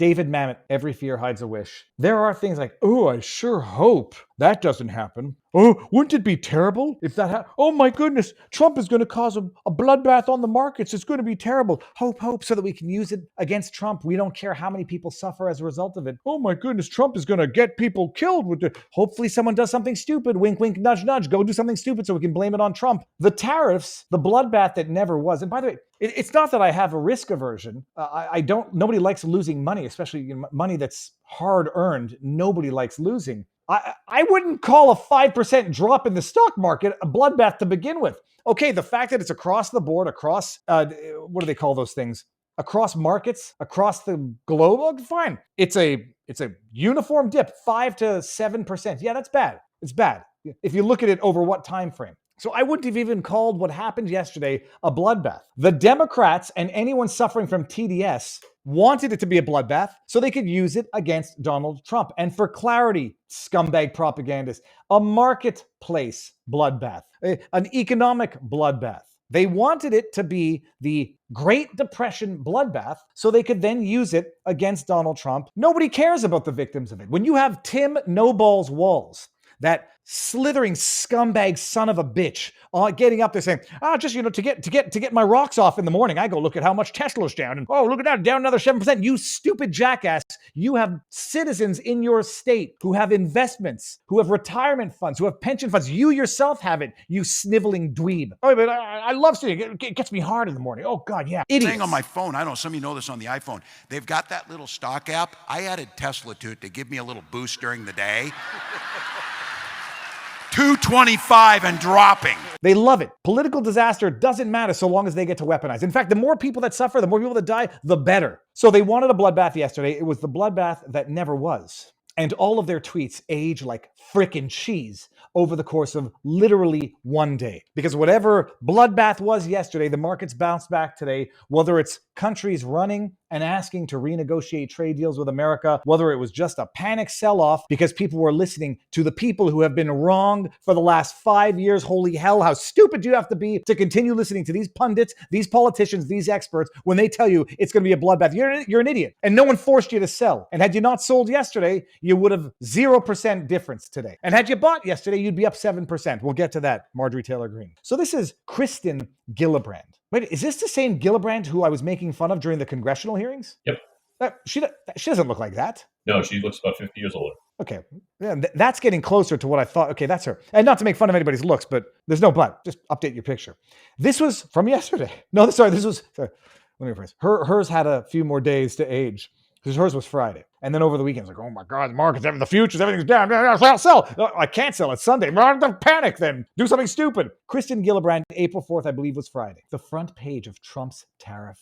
David Mamet, every fear hides a wish. There are things like, oh, I sure hope that doesn't happen. Oh, wouldn't it be terrible if that happened? Oh my goodness, Trump is going to cause a bloodbath on the markets. It's going to be terrible. Hope, so that we can use it against Trump. We don't care how many people suffer as a result of it. Oh my goodness, Trump is going to get people killed with it. Hopefully someone does something stupid. Wink, wink, nudge, nudge. Go do something stupid so we can blame it on Trump. The tariffs, the bloodbath that never was. And by the way, it's not that I have a risk aversion. Nobody likes losing money, especially money that's hard earned. Nobody likes losing. I wouldn't call a 5% drop in the stock market a bloodbath to begin with. Okay, the fact that it's across the board, across, what do they call those things? Across markets, across the globe, fine. It's a uniform dip, 5 to 7%. Yeah, that's bad. It's bad. If you look at it over what time frame. So I wouldn't have even called what happened yesterday a bloodbath. The Democrats and anyone suffering from TDS wanted it to be a bloodbath so they could use it against Donald Trump. And for clarity, scumbag propagandists, a marketplace bloodbath, an economic bloodbath. They wanted it to be the Great Depression bloodbath so they could then use it against Donald Trump. Nobody cares about the victims of it. When you have Tim No Balls Walls, that slithering scumbag son of a bitch, getting up there saying, just, to get my rocks off in the morning, I go look at how much Tesla's down, and look at that, down another 7%. You stupid jackass. You have citizens in your state who have investments, who have retirement funds, who have pension funds. You yourself have it, you sniveling dweeb. Oh, but I love seeing it. It gets me hard in the morning. Oh God, yeah. Idiots. Saying on my phone, I don't know, some of you know this on the iPhone, they've got that little stock app. I added Tesla to it to give me a little boost during the day. 225 and dropping. They love it. Political disaster doesn't matter so long as they get to weaponize. In fact, the more people that suffer, the more people that die, the better. So they wanted a bloodbath yesterday. It was the bloodbath that never was. And all of their tweets age like frickin' cheese over the course of literally one day. Because whatever bloodbath was yesterday, the markets bounced back today, whether it's countries running and asking to renegotiate trade deals with America, whether it was just a panic sell-off because people were listening to the people who have been wronged for the last 5 years. Holy hell, how stupid do you have to be to continue listening to these pundits, these politicians, these experts, when they tell you it's going to be a bloodbath? You're an idiot. And no one forced you to sell. And had you not sold yesterday, you would have 0% difference today. And had you bought yesterday, you'd be up 7%. We'll get to that, Marjorie Taylor Greene. So this is Kristen Gillibrand. Wait, is this the same Gillibrand who I was making fun of during the congressional hearings? Yep. She doesn't look like that. No, she looks about 50 years older. Okay. Yeah, that's getting closer to what I thought. Okay, that's her. And not to make fun of anybody's looks, but there's no but. Just update your picture. This was from yesterday. No, sorry, let me rephrase. Hers had a few more days to age. Because hers was Friday. And then over the weekend, it's like, oh my God, the market's having the futures, everything's down. Sell. No, I can't sell. It's Sunday. Don't panic then. Do something stupid. Kristen Gillibrand, April 4th, I believe, was Friday. The front page of Trump's tariff.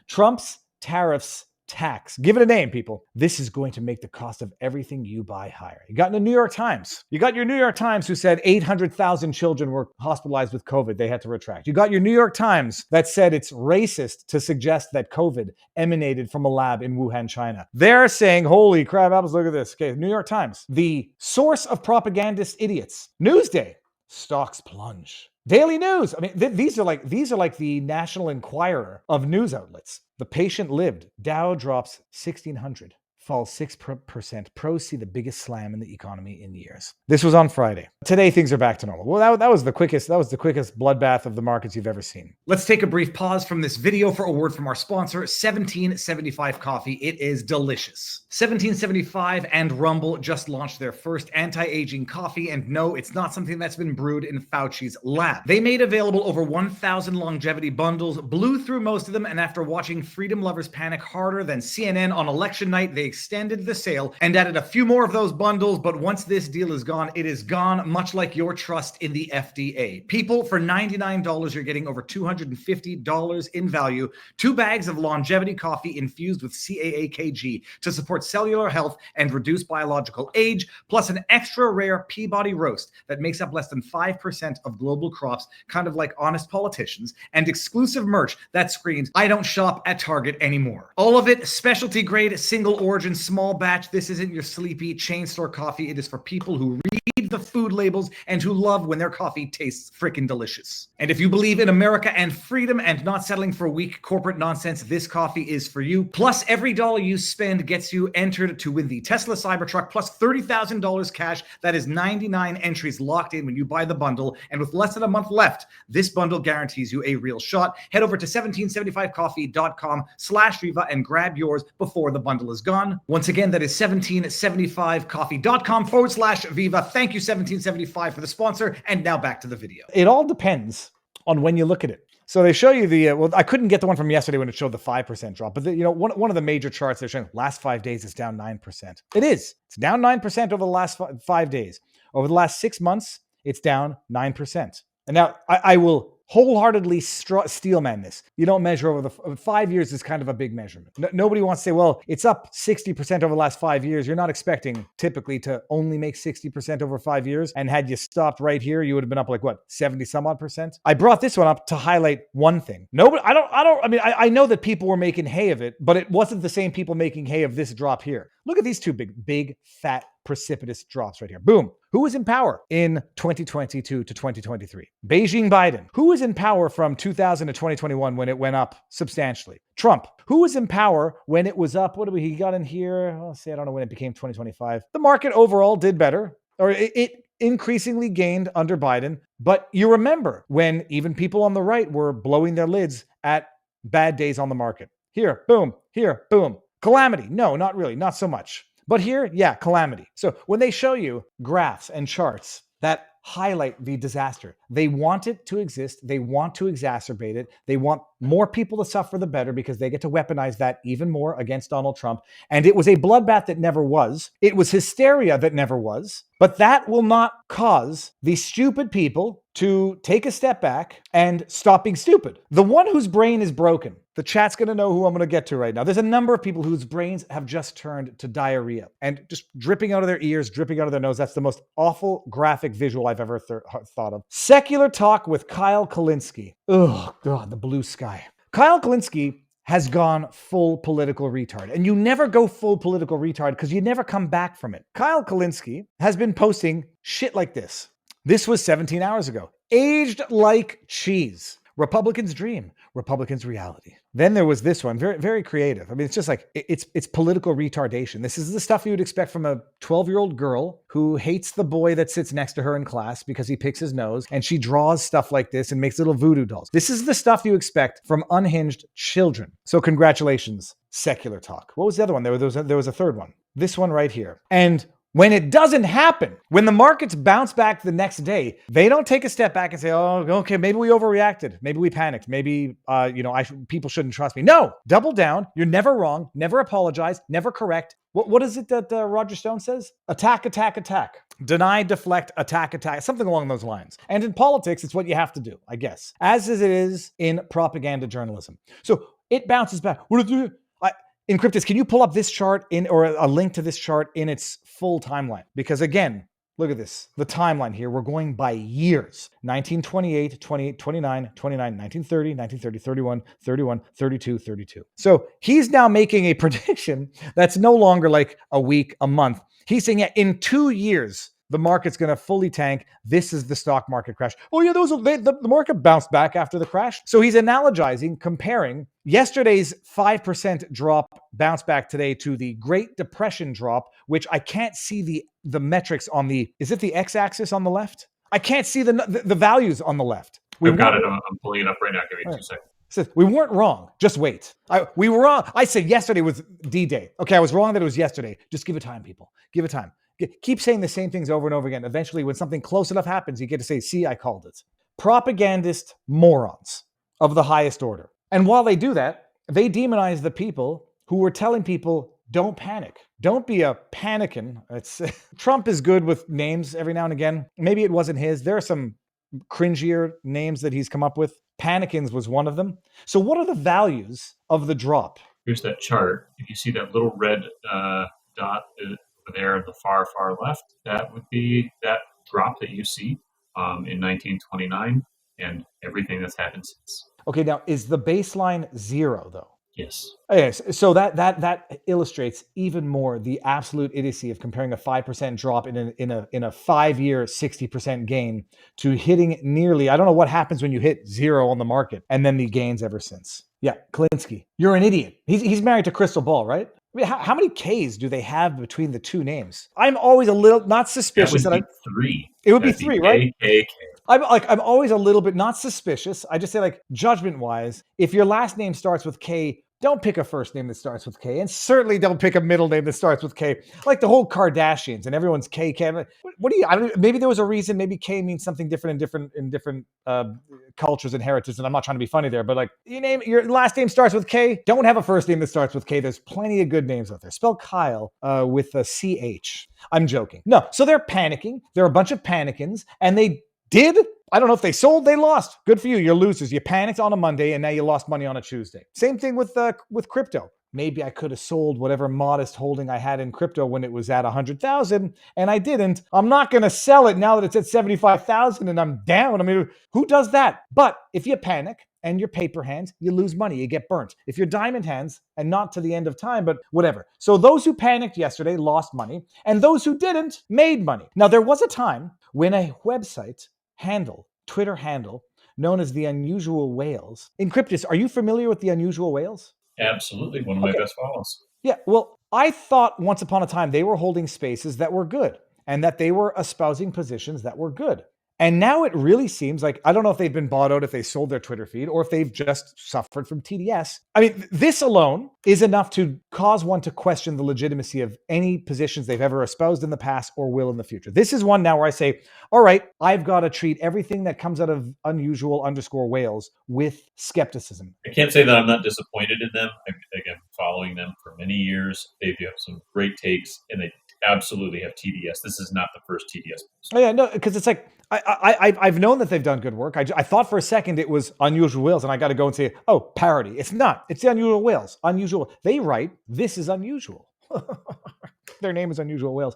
Trump's tariffs tax. Give it a name, people. This is going to make the cost of everything you buy higher. You got in the New York Times. You got your New York Times who said 800,000 children were hospitalized with COVID. They had to retract. You got your New York Times that said it's racist to suggest that COVID emanated from a lab in Wuhan, China. They're saying, holy crap, apples, look at this. Okay, New York Times. The source of propagandist idiots. Newsday. Stocks plunge. Daily News. I mean, these are like the National Enquirer of news outlets. The patient lived. Dow drops 1,600. Falls 6%. Pros see the biggest slam in the economy in years. This was on Friday. Today, things are back to normal. Well, that was the quickest bloodbath of the markets you've ever seen. Let's take a brief pause from this video for a word from our sponsor, 1775 Coffee. It is delicious. 1775 and Rumble just launched their first anti-aging coffee, and no, it's not something that's been brewed in Fauci's lab. They made available over 1,000 longevity bundles, blew through most of them, and after watching freedom lovers panic harder than CNN on election night, they extended the sale and added a few more of those bundles. But once this deal is gone, it is gone, much like your trust in the FDA. People, for $99, you're getting over $250 in value. 2 bags of longevity coffee infused with CAAKG to support cellular health and reduce biological age, plus an extra rare Peabody roast that makes up less than 5% of global crops, kind of like honest politicians, and exclusive merch that screams, I don't shop at Target anymore. All of it specialty grade, single origin, small batch. This isn't your sleepy chain store coffee. It is for people who read the food labels and who love when their coffee tastes frickin' delicious. And if you believe in America and freedom and not settling for weak corporate nonsense, this coffee is for you. Plus, every dollar you spend gets you entered to win the Tesla Cybertruck plus $30,000 cash. That is 99 entries locked in when you buy the bundle. And with less than a month left, this bundle guarantees you a real shot. Head over to 1775coffee.com/Viva and grab yours before the bundle is gone. Once again, that is 1775coffee.com/Viva. Thank you, 1775, for the sponsor. And now back to the video. It all depends on when you look at it. So they show you the, well, I couldn't get the one from yesterday when it showed the 5% drop, but one of the major charts they're showing, last 5 days is down 9%. It is. It's down 9% over the last 5 days. Over the last 6 months, it's down 9%. And now I will wholeheartedly steelman this. You don't measure over the 5 years is kind of a big measurement. Nobody wants to say, well, it's up 60% over the last 5 years. You're not expecting typically to only make 60% over 5 years. And had you stopped right here, you would have been up like what, 70 some odd percent? I brought this one up to highlight one thing. I know that people were making hay of it, but it wasn't the same people making hay of this drop here. Look at these two big, fat, precipitous drops right here. Boom. Who was in power in 2022 to 2023? Beijing Biden. Who was in power from 2000 to 2021 when it went up substantially? Trump. Who was in power when it was up? He got in here? Let's see, I don't know when it became 2025. The market overall did better, or it increasingly gained under Biden. But you remember when even people on the right were blowing their lids at bad days on the market. Here, boom. Here, boom. Calamity. No, not really. Not so much. But here, yeah, calamity. So when they show you graphs and charts that highlight the disaster, they want it to exist. They want to exacerbate it. They want more people to suffer the better because they get to weaponize that even more against Donald Trump. And it was a bloodbath that never was. It was hysteria that never was. But that will not cause these stupid people to take a step back and stop being stupid. The one whose brain is broken, the chat's going to know who I'm going to get to right now. There's a number of people whose brains have just turned to diarrhea and just dripping out of their ears, dripping out of their nose. That's the most awful graphic visual I've ever thought of. Secular Talk with Kyle Kulinski. Oh, God, the blue sky. Kyle Kulinski has gone full political retard. And you never go full political retard because you never come back from it. Kyle Kulinski has been posting shit like this. This was 17 hours ago. Aged like cheese. Republicans' dream, Republicans' reality. Then there was this one, very, very creative. I mean, it's just like, it's political retardation. This is the stuff you would expect from a 12-year-old girl who hates the boy that sits next to her in class because he picks his nose, and she draws stuff like this and makes little voodoo dolls. This is the stuff you expect from unhinged children. So congratulations, Secular Talk. What was the other one? There was a third one. This one right here. And when it doesn't happen, when the markets bounce back the next day, they don't take a step back and say, oh, okay, maybe we overreacted. Maybe we panicked. Maybe, people shouldn't trust me. No, double down. You're never wrong. Never apologize. Never correct. What is it that Roger Stone says? Attack, attack, attack. Deny, deflect, attack, attack. Something along those lines. And in politics, it's what you have to do, I guess. As it is in propaganda journalism. So it bounces back. Encryptus, can you pull up this chart or a link to this chart in its full timeline? Because again, look at this. The timeline here, we're going by years. 1928, 28, 29, 29, 1930, 1930, 31, 31, 32, 32. So he's now making a prediction that's no longer like a week, a month. He's saying, yeah, in 2 years, the market's going to fully tank. This is the stock market crash. Oh yeah, the market bounced back after the crash. So he's analogizing, comparing yesterday's 5% drop bounce back today to the Great Depression drop, which I can't see the metrics on is it the x-axis on the left? I can't see the values on the left. I've got it. I'm pulling it up right now. Give me 2 seconds. Says, we weren't wrong. Just wait. We were wrong. I said yesterday was D-Day. Okay, I was wrong that it was yesterday. Just give it time, people. Give it time. Keep saying the same things over and over again. Eventually, when something close enough happens, you get to say, see, I called it. Propagandist morons of the highest order. And while they do that, they demonize the people who were telling people, don't panic. Don't be a panican. Trump is good with names every now and again. Maybe it wasn't his. There are some cringier names that he's come up with. Panicans was one of them. So what are the values of the drop? Here's that chart. If you see that little red dot there in the far left, that would be that drop that you see in 1929 and everything that's happened since. Okay, now is the baseline 0 though? Yes. Yes, so that illustrates even more the absolute idiocy of comparing a 5% drop in a 5-year 60% gain to hitting nearly. I don't know what happens when you hit zero on the market and then the gains ever since. Yeah, Klinsky, you're an idiot. He's married to Crystal Ball, right? I mean, how many K's do they have between the two names? I'm always a little not That suspicious would that be 3. it would be That'd be 3, right? KKK. I'm always a little bit not suspicious. I just say, like, judgment wise, if your last name starts with K, don't pick a first name that starts with K, and certainly don't pick a middle name that starts with K. Like the whole Kardashians and everyone's K. What do you? I don't. Maybe there was a reason. Maybe K means something different in different cultures and heritages. And I'm not trying to be funny there, but like your last name starts with K. Don't have a first name that starts with K. There's plenty of good names out there. Spell Kyle with a CH. I'm joking. No. So they're panicking. They're a bunch of panicans, and they did. I don't know if they sold, they lost. Good for you. You're losers. You panicked on a Monday and now you lost money on a Tuesday. Same thing with crypto. Maybe I could have sold whatever modest holding I had in crypto when it was at 100,000 and I didn't. I'm not going to sell it now that it's at 75,000 and I'm down. I mean, who does that? But if you panic and you're paper hands, you lose money. You get burnt. If you're diamond hands, and not to the end of time, but whatever. So those who panicked yesterday lost money, and those who didn't made money. Now, there was a time when a website handle, Twitter handle, known as the Unusual Whales. Encryptus, are you familiar with the Unusual Whales? Absolutely. One of my best follows. Yeah, well, I thought once upon a time they were holding spaces that were good and that they were espousing positions that were good. And now it really seems like, I don't know if they've been bought out, if they sold their Twitter feed, or if they've just suffered from TDS. I mean, this alone is enough to cause one to question the legitimacy of any positions they've ever espoused in the past or will in the future. This is one now where I say, all right, I've got to treat everything that comes out of unusual_whales with skepticism. I can't say that I'm not disappointed in them. I've been following them for many years. They have some great takes, and they absolutely have TDS. This is not the first TDS. Oh, yeah, no, because it's like, I've known that they've done good work. I thought for a second it was Unusual Whales, and I got to go and say, oh, parody. It's not. It's the Unusual Whales. Unusual. They write, this is unusual. Their name is Unusual Whales.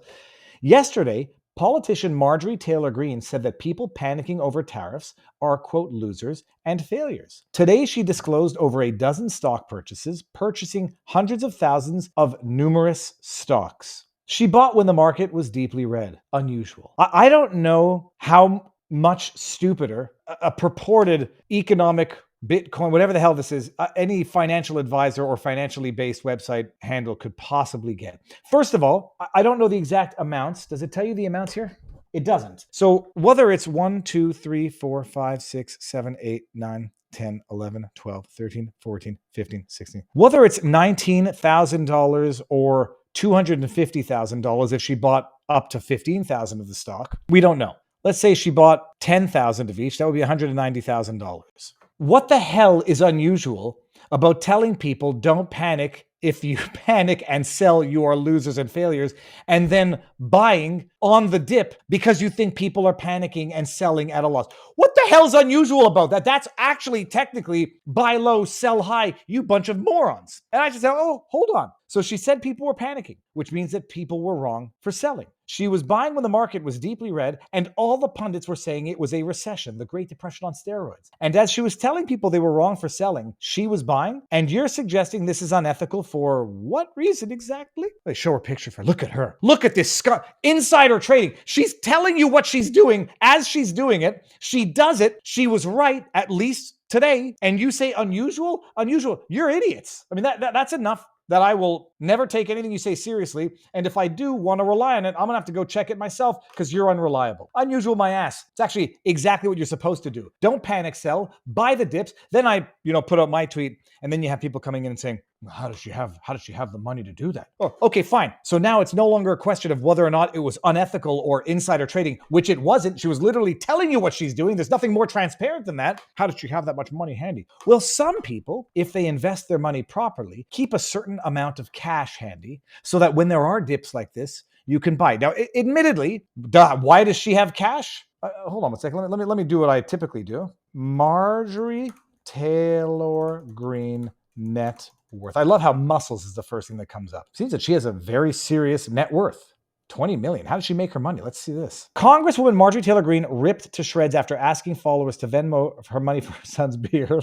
Yesterday, politician Marjorie Taylor Greene said that people panicking over tariffs are, quote, losers and failures. Today, she disclosed over a dozen stock purchases, purchasing hundreds of thousands of numerous stocks. She bought when the market was deeply red. Unusual. I don't know how much stupider a purported economic Bitcoin, whatever the hell this is, any financial advisor or financially based website handle could possibly get. First of all, I don't know the exact amounts. Does it tell you the amounts here? It doesn't. So whether it's 1, 2, 3, 4, 5, 6, 7, 8, 9, 10, 11, 12, 13, 14, 15, 16. Whether it's $19,000 or $250,000 if she bought up to 15,000 of the stock, we don't know. Let's say she bought 10,000 of each, that would be $190,000. What the hell is unusual about telling people don't panic? If you panic and sell, you are losers and failures, and then buying on the dip because you think people are panicking and selling at a loss. What the hell's unusual about that? That's actually technically buy low, sell high, you bunch of morons. And I just said, oh, hold on. So she said people were panicking, which means that people were wrong for selling. She was buying when the market was deeply red, and all the pundits were saying it was a recession, the Great Depression on steroids. And as she was telling people they were wrong for selling, she was buying. And you're suggesting this is unethical for what reason exactly? They show her picture for, look at her. Look at this insider trading. She's telling you what she's doing as she's doing it. She does it. She was right, at least today. And you say unusual? Unusual. You're idiots. I mean, that's enough that I will never take anything you say seriously. And if I do want to rely on it, I'm going to have to go check it myself because you're unreliable. Unusual my ass. It's actually exactly what you're supposed to do. Don't panic sell, buy the dips. Then I, put out my tweet, and then you have people coming in and saying, well, how does she have the money to do that? Oh, okay, fine. So now it's no longer a question of whether or not it was unethical or insider trading, which it wasn't. She was literally telling you what she's doing. There's nothing more transparent than that. How does she have that much money handy? Well, some people, if they invest their money properly, keep a certain amount of cash handy so that when there are dips like this, you can buy. Now, admittedly, why does she have cash? Hold on a second. Let me do what I typically do. Marjorie Taylor Greene net worth. I love how muscles is the first thing that comes up. Seems that she has a very serious net worth. 20 million. How did she make her money? Let's see this. Congresswoman Marjorie Taylor Greene ripped to shreds after asking followers to Venmo her money for her son's beer.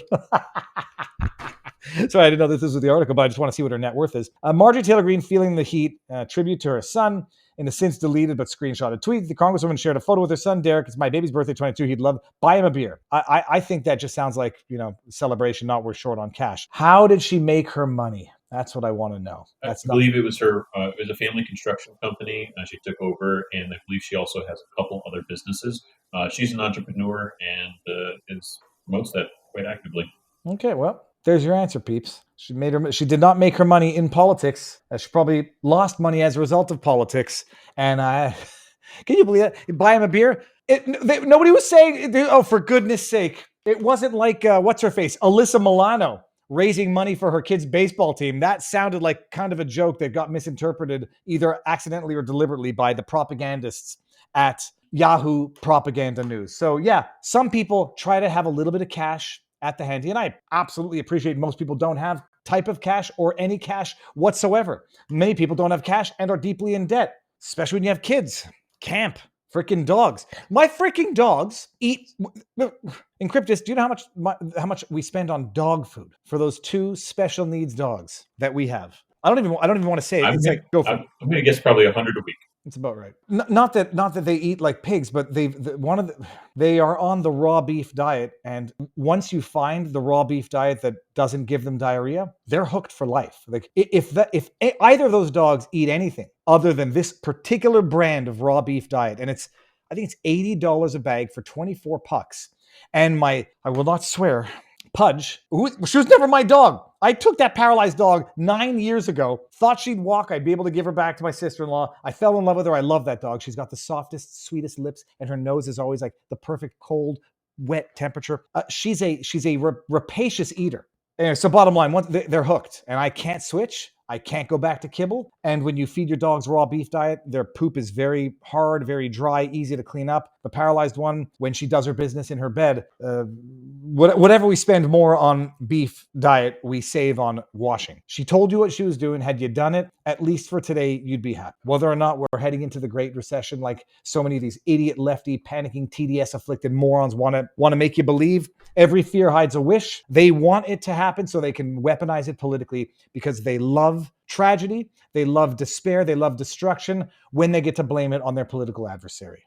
Sorry, I didn't know this was the article, but I just want to see what her net worth is. Marjorie Taylor Greene feeling the heat, tribute to her son in a since deleted but screenshotted tweet. The Congresswoman shared a photo with her son, Derek. It's my baby's birthday, 22. He'd love, buy him a beer. I think that just sounds like, celebration, not we're short on cash. How did she make her money? That's what I want to know. I believe it was her. It was a family construction company. She took over, and I believe she also has a couple other businesses. She's an entrepreneur and promotes that quite actively. Okay, well, there's your answer, peeps. She did not make her money in politics. She probably lost money as a result of politics. And can you believe that? You buy him a beer. Nobody was saying, oh, for goodness sake. It wasn't like what's her face, Alyssa Milano, raising money for her kids' baseball team. That sounded like kind of a joke that got misinterpreted either accidentally or deliberately by the propagandists at Yahoo Propaganda News. So yeah, some people try to have a little bit of cash at the handy, and I absolutely appreciate most people don't have type of cash or any cash whatsoever. Many people don't have cash and are deeply in debt, especially when you have kids. Camp. Freaking dogs. My freaking dogs eat. Encryptus, do you know how much we spend on dog food for those 2 special needs dogs that we have? I don't even want to say it. I'm going to guess probably 100 a week. It's about right. Not that they eat like pigs, but they are on the raw beef diet, and once you find the raw beef diet that doesn't give them diarrhea, they're hooked for life. Like if either of those dogs eat anything other than this particular brand of raw beef diet, and I think it's $80 a bag for 24 pucks. And I will not swear, Pudge, she was never my dog. I took that paralyzed dog 9 years ago, thought she'd walk, I'd be able to give her back to my sister-in-law. I fell in love with her. I love that dog. She's got the softest, sweetest lips, and her nose is always like the perfect cold, wet temperature. She's a rapacious eater. Anyway, so bottom line, they're hooked, and I can't switch. I can't go back to kibble. And when you feed your dogs raw beef diet, their poop is very hard, very dry, easy to clean up. The paralyzed one, when she does her business in her bed, whatever we spend more on beef diet, we save on washing. She told you what she was doing. Had you done it, at least for today, you'd be happy. Whether or not we're heading into the Great Recession, like so many of these idiot, lefty, panicking, TDS-afflicted morons want to make you believe, every fear hides a wish. They want it to happen so they can weaponize it politically because they love tragedy, they love despair, they love destruction when they get to blame it on their political adversary.